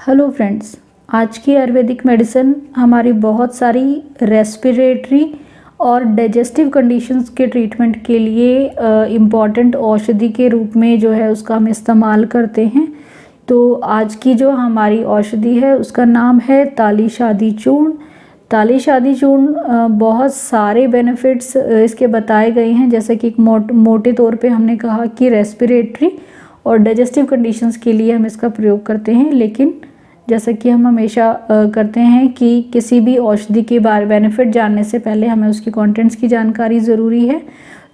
Hello friends, आज की Ayurvedic medicine हमारी बहुत सारी रेस्पिरेटरी और डाइजेस्टिव कंडीशंस के ट्रीटमेंट के लिए इम्पॉर्टेंट औषधि के रूप में जो है उसका हम इस्तेमाल करते हैं। तो आज की जो हमारी औषधि है उसका नाम है तालीशादी चूर्ण। तालीशादी चूर्ण बहुत सारे बेनिफिट्स इसके बताए गए हैं, जैसे कि मोटे तौर पे हमने कहा कि रेस्पिरेटरी और डाइजेस्टिव कंडीशंस के लिए हम इसका प्रयोग करते हैं। लेकिन जैसा कि हम हमेशा करते हैं कि किसी भी औषधि के बारे बेनिफिट जानने से पहले हमें उसके कंटेंट्स की जानकारी ज़रूरी है।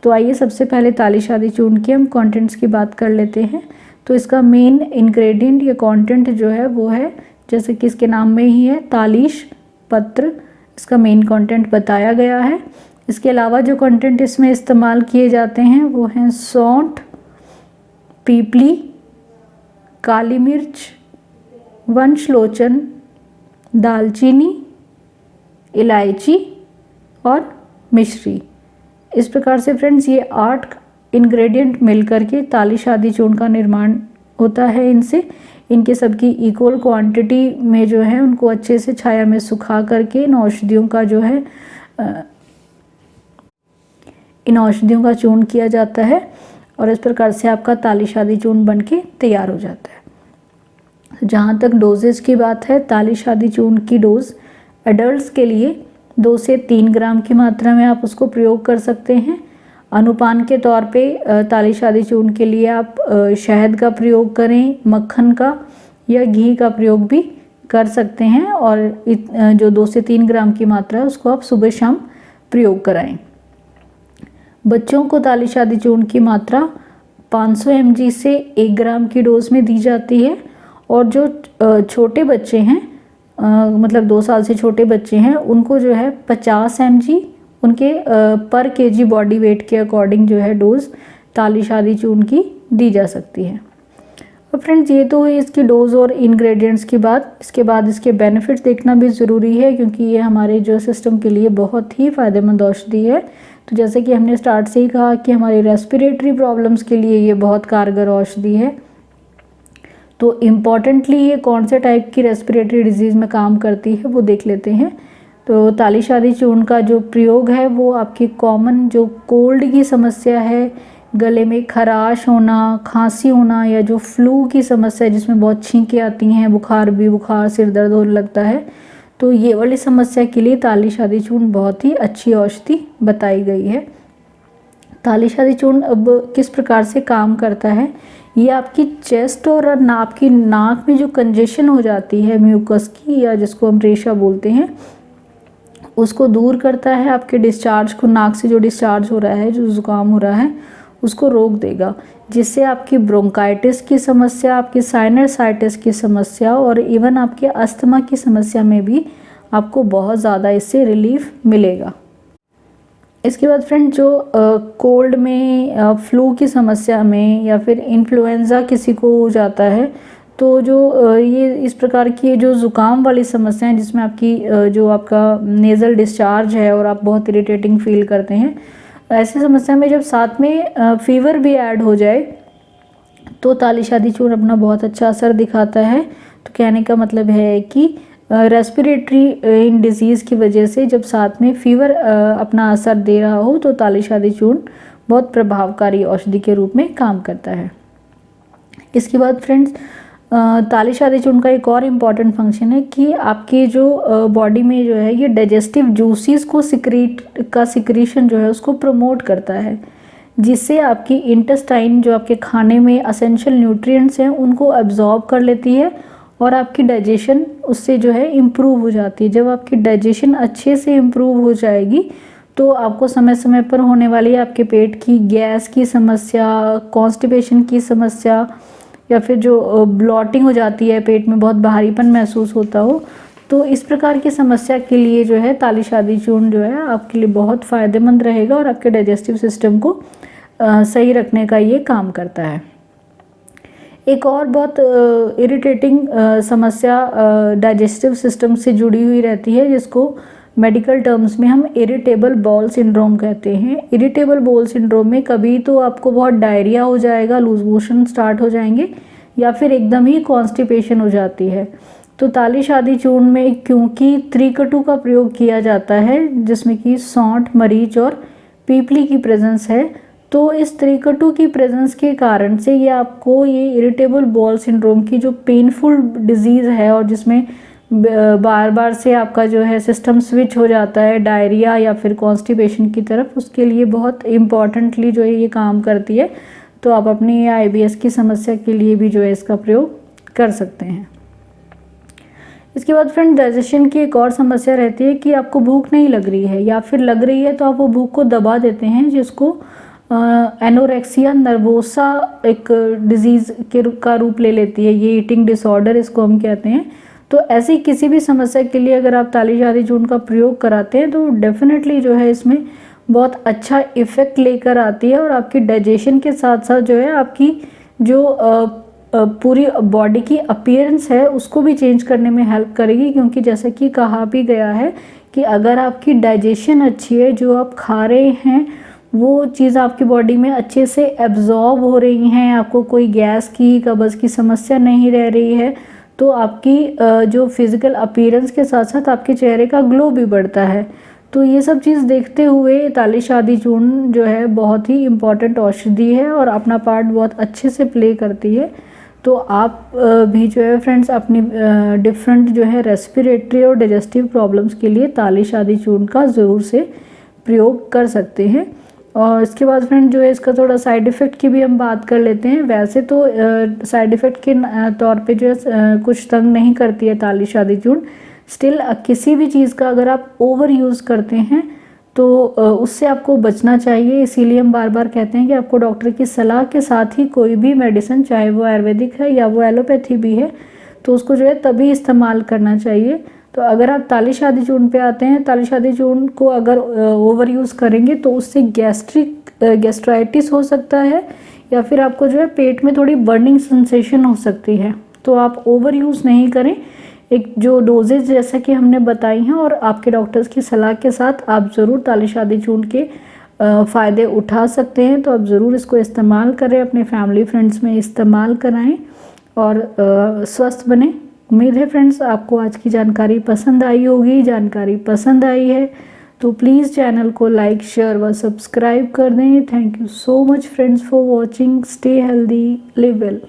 तो आइए सबसे पहले तालीशादी चूर्ण के हम कंटेंट्स की बात कर लेते हैं। तो इसका मेन इंग्रेडिएंट या कंटेंट जो है वो है, जैसे कि इसके नाम में ही है, तालीश पत्र। इसका मेन कंटेंट बताया गया है। इसके अलावा जो कंटेंट इसमें इस्तेमाल किए जाते हैं वो हैं सौंठ, पीपली, काली मिर्च, वंशलोचन, दालचीनी, इलायची और मिश्री। इस प्रकार से फ्रेंड्स ये 8 इंग्रेडिएंट मिलकर के तालीशादी चूर्ण का निर्माण होता है। इनके सबकी इक्वल क्वांटिटी में जो है उनको अच्छे से छाया में सुखा करके इन औषधियों का चूर्ण किया जाता है और इस प्रकार से आपका तालीशादी चूर्ण बनके तैयार हो जाता है। जहाँ तक डोजेज की बात है, तालीशादी चूर्ण की डोज एडल्ट्स के लिए 2 से 3 ग्राम की मात्रा में आप उसको प्रयोग कर सकते हैं। अनुपान के तौर पे तालीशादी चूर्ण के लिए आप शहद का प्रयोग करें, मक्खन का या घी का प्रयोग भी कर सकते हैं और जो 2 से 3 ग्राम की मात्रा है उसको आप सुबह शाम प्रयोग कराएं। बच्चों को तालीशादी चूर्ण की मात्रा 500 mg से 1 ग्राम की डोज में दी जाती है और जो छोटे बच्चे हैं, मतलब 2 साल से छोटे बच्चे हैं, उनको जो है 50 mg उनके पर केजी बॉडी वेट के अकॉर्डिंग जो है डोज तालीशादी चूर्ण की दी जा सकती है। और फ्रेंड्स ये तो है इसकी डोज और इंग्रेडिएंट्स की बात। इसके बाद इसके बेनिफिट्स देखना भी ज़रूरी है, क्योंकि ये हमारे जो सिस्टम के लिए बहुत ही फ़ायदेमंद औषधि है। तो जैसे कि हमने स्टार्ट से ही कहा कि हमारी रेस्पिरेटरी प्रॉब्लम्स के लिए ये बहुत कारगर औषधि है। तो इम्पॉर्टेंटली ये कौन से टाइप की रेस्पिरेटरी डिजीज़ में काम करती है वो देख लेते हैं। तो तालीशादी चूर्ण का जो प्रयोग है वो आपकी कॉमन जो कोल्ड की समस्या है, गले में खराश होना, खांसी होना या जो फ्लू की समस्या है जिसमें बहुत छींकें आती हैं, बुखार, सिर दर्द होने लगता है, तो ये वाली समस्या के लिए तालीशादी चूर्ण बहुत ही अच्छी औषधि बताई गई है। तालीशादी चूर्ण अब किस प्रकार से काम करता है, ये आपकी चेस्ट और आपकी नाक में जो कंजेशन हो जाती है म्यूकस की, या जिसको हम रेशा बोलते हैं, उसको दूर करता है। आपके डिस्चार्ज को, नाक से जो डिस्चार्ज हो रहा है, जो ज़ुकाम हो रहा है, उसको रोक देगा, जिससे आपकी ब्रोंकाइटिस की समस्या, आपकी साइनसाइटिस की समस्या और इवन आपके अस्थमा की समस्या में भी आपको बहुत ज़्यादा इससे रिलीफ मिलेगा। इसके बाद फ्रेंड जो कोल्ड में, फ्लू की समस्या में या फिर इन्फ्लुएंज़ा किसी को हो जाता है, तो जो ये इस प्रकार की जो ज़ुकाम वाली समस्या है जिसमें आपकी जो आपका नेज़ल डिस्चार्ज है और आप बहुत इरिटेटिंग फील करते हैं, ऐसी समस्या में जब साथ में फीवर भी ऐड हो जाए तो तालीशादी चूर्ण अपना बहुत अच्छा असर दिखाता है। तो कहने का मतलब है कि रेस्पिरेटरी इन डिजीज़ की वजह से जब साथ में फीवर अपना असर दे रहा हो तो तालीशादी चूर्ण बहुत प्रभावकारी औषधि के रूप में काम करता है। इसके बाद फ्रेंड्स तालीशादी चूर्ण का एक और इम्पॉर्टेंट फंक्शन है कि आपके जो बॉडी में जो है ये डाइजेस्टिव जूसेस को सिक्रीशन जो है उसको प्रमोट करता है, जिससे आपकी इंटेस्टाइन जो आपके खाने में असेंशियल न्यूट्रिएंट्स हैं उनको एब्जॉर्ब कर लेती है और आपकी डाइजेशन उससे जो है इम्प्रूव हो जाती है। जब आपकी डाइजेशन अच्छे से इम्प्रूव हो जाएगी तो आपको समय समय पर होने वाली आपके पेट की गैस की समस्या, कॉन्स्टिपेशन की समस्या या फिर जो ब्लॉटिंग हो जाती है, पेट में बहुत भारीपन महसूस होता हो, तो इस प्रकार की समस्या के लिए जो है तालीशादी चूर्ण जो है आपके लिए बहुत फ़ायदेमंद रहेगा और आपके डाइजेस्टिव सिस्टम को सही रखने का ये काम करता है। एक और बहुत इरिटेटिंग समस्या डाइजेस्टिव सिस्टम से जुड़ी हुई रहती है, जिसको मेडिकल टर्म्स में हम इरिटेबल बाउल सिंड्रोम कहते हैं। इरिटेबल बाउल सिंड्रोम में कभी तो आपको बहुत डायरिया हो जाएगा, लूज मोशन स्टार्ट हो जाएंगे, या फिर एकदम ही कॉन्स्टिपेशन हो जाती है। तो तालिश आदि चूर्ण में क्योंकि त्रिकटु का प्रयोग किया जाता है जिसमें कि सौंठ, मरीच और पीपली की प्रेजेंस है, तो इस त्रिकटु की प्रेजेंस के कारण से ये आपको ये इरिटेबल बॉल सिंड्रोम की जो पेनफुल डिजीज़ है और जिसमें बार बार से आपका जो है सिस्टम स्विच हो जाता है डायरिया या फिर कॉन्स्टिपेशन की तरफ, उसके लिए बहुत इम्पॉर्टेंटली जो है ये काम करती है। तो आप अपनी IBS की समस्या के लिए भी जो है इसका प्रयोग कर सकते हैं। इसके बाद फ्रेंड डाइजेशन की एक और समस्या रहती है कि आपको भूख नहीं लग रही है या फिर लग रही है तो आप वो भूख को दबा देते हैं, जिसको एनोरेक्सिया नर्वोसा एक डिजीज़ का रूप ले लेती है। ये ईटिंग डिसऑर्डर इसको हम कहते हैं। तो ऐसी किसी भी समस्या के लिए अगर आप तालिश आदि चूर्ण का प्रयोग कराते हैं तो डेफिनेटली जो है इसमें बहुत अच्छा इफ़ेक्ट लेकर आती है और आपकी डाइजेशन के साथ साथ जो है आपकी जो पूरी बॉडी की अपीयरेंस है उसको भी चेंज करने में हेल्प करेगी। क्योंकि जैसा कि कहा भी गया है कि अगर आपकी डाइजेशन अच्छी है, जो आप खा रहे हैं वो चीज़ आपकी बॉडी में अच्छे से एब्जॉर्ब हो रही हैं, आपको कोई गैस की कब्ज़ की समस्या नहीं रह रही है, तो आपकी जो फिज़िकल अपीयरेंस के साथ साथ आपके चेहरे का ग्लो भी बढ़ता है। तो ये सब चीज़ देखते हुए तालिश आदि चूर्ण जो है बहुत ही इम्पॉर्टेंट औषधि है और अपना पार्ट बहुत अच्छे से प्ले करती है। तो आप भी जो है फ्रेंड्स अपनी डिफरेंट जो है रेस्पिरेटरी और डाइजेस्टिव प्रॉब्लम्स के लिए तालिश आदि चूर्ण का ज़रूर से प्रयोग कर सकते हैं। और इसके बाद फ्रेंड जो है इसका थोड़ा साइड इफ़ेक्ट की भी हम बात कर लेते हैं। वैसे तो साइड इफ़ेक्ट के तौर पे जो है कुछ तंग नहीं करती है तालिश आदि चूर्ण, स्टिल किसी भी चीज़ का अगर आप ओवर यूज़ करते हैं तो उससे आपको बचना चाहिए। इसीलिए हम बार बार कहते हैं कि आपको डॉक्टर की सलाह के साथ ही कोई भी मेडिसिन, चाहे वो आयुर्वेदिक है या वो एलोपैथी भी है, तो उसको जो है तभी इस्तेमाल करना चाहिए। तो अगर आप तालिश आदि चूर्ण पे आते हैं, तालिश आदि चूर्ण को अगर ओवर यूज़ करेंगे तो उससे गैस्ट्राइटिस हो सकता है या फिर आपको जो है पेट में थोड़ी बर्निंग सेंसेशन हो सकती है। तो आप ओवर यूज़ नहीं करें, एक जो डोजेज जैसा कि हमने बताई हैं और आपके डॉक्टर्स की सलाह के साथ आप ज़रूर तालिश आदि चूर्ण के फ़ायदे उठा सकते हैं। तो आप ज़रूर इसको इस्तेमाल करें, अपने फैमिली फ्रेंड्स में इस्तेमाल कराएं और स्वस्थ बने। उम्मीद है फ्रेंड्स आपको आज की जानकारी पसंद आई होगी। जानकारी पसंद आई है तो प्लीज़ चैनल को लाइक, शेयर व सब्सक्राइब कर दें। Thank you so much friends for watching. Stay healthy, live well.